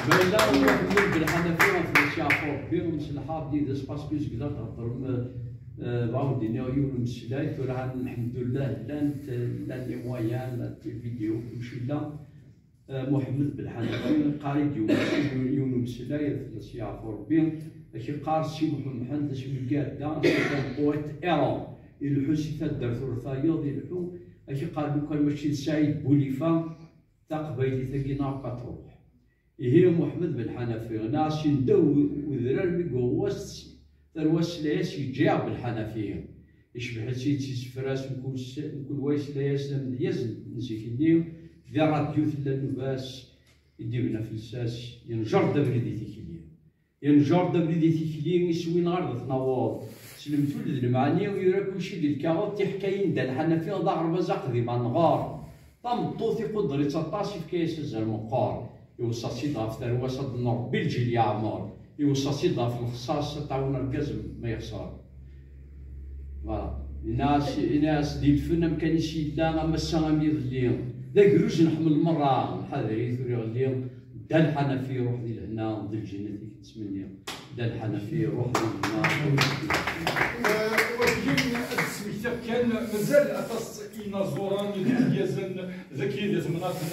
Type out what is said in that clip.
بايلا ونقول بالحنفيه في الشافور بهم سلحه بديت باسكو تقدر تهضر بعاودني يوم السلاي ترى الحمد لله لا لي مويان لا الفيديو كلشي لا محمد بالحنفي قاري يوم السلاي في الشافور بهم اش قار سي محمد اش بالكاده قوات ايران الحوسي تدر ثلاثايض الحو اش قال لو كان ماشي سعيد بوليفا تا قبايلي تاكي ناقه تروح هي محمد بن حنفي ناس ندو وذرار ميقواس ترواس لاياس يجاب بالحنفيه يشبه سيتي فراس نكون وايس لاياس من يزن نسيت اليوم ذا راديو ثلا لباس يديرنا في الساس ينجر دبريدي تيكلي ينجر دبريدي تيكلي يسوي نهار تناوض سلمتو المعاني ويرا كلشي ديال الكاوط تيحكاين دا الحنفيه ظهر مزاق ذي نغار طمطو تيقدر يتطاسي في كاس الزرمقار يوصى سيدها في ثروة النور بالجيل يعمر يوصى سيدها في الخصاص تعاون الكزم ما يخسر فوالا الناس ديال الفن مكان يسيدا اما السلام يظليهم ذا كروج نحمل المرة حذري ثوري غليهم دا الحنفي روح ديال هنا ديال الجنة كتسمني دا الحنفي روح ديال هنا ولكن السميتة كان مازال أتص إنا زوران ديال يزن ذكي ديال مناطق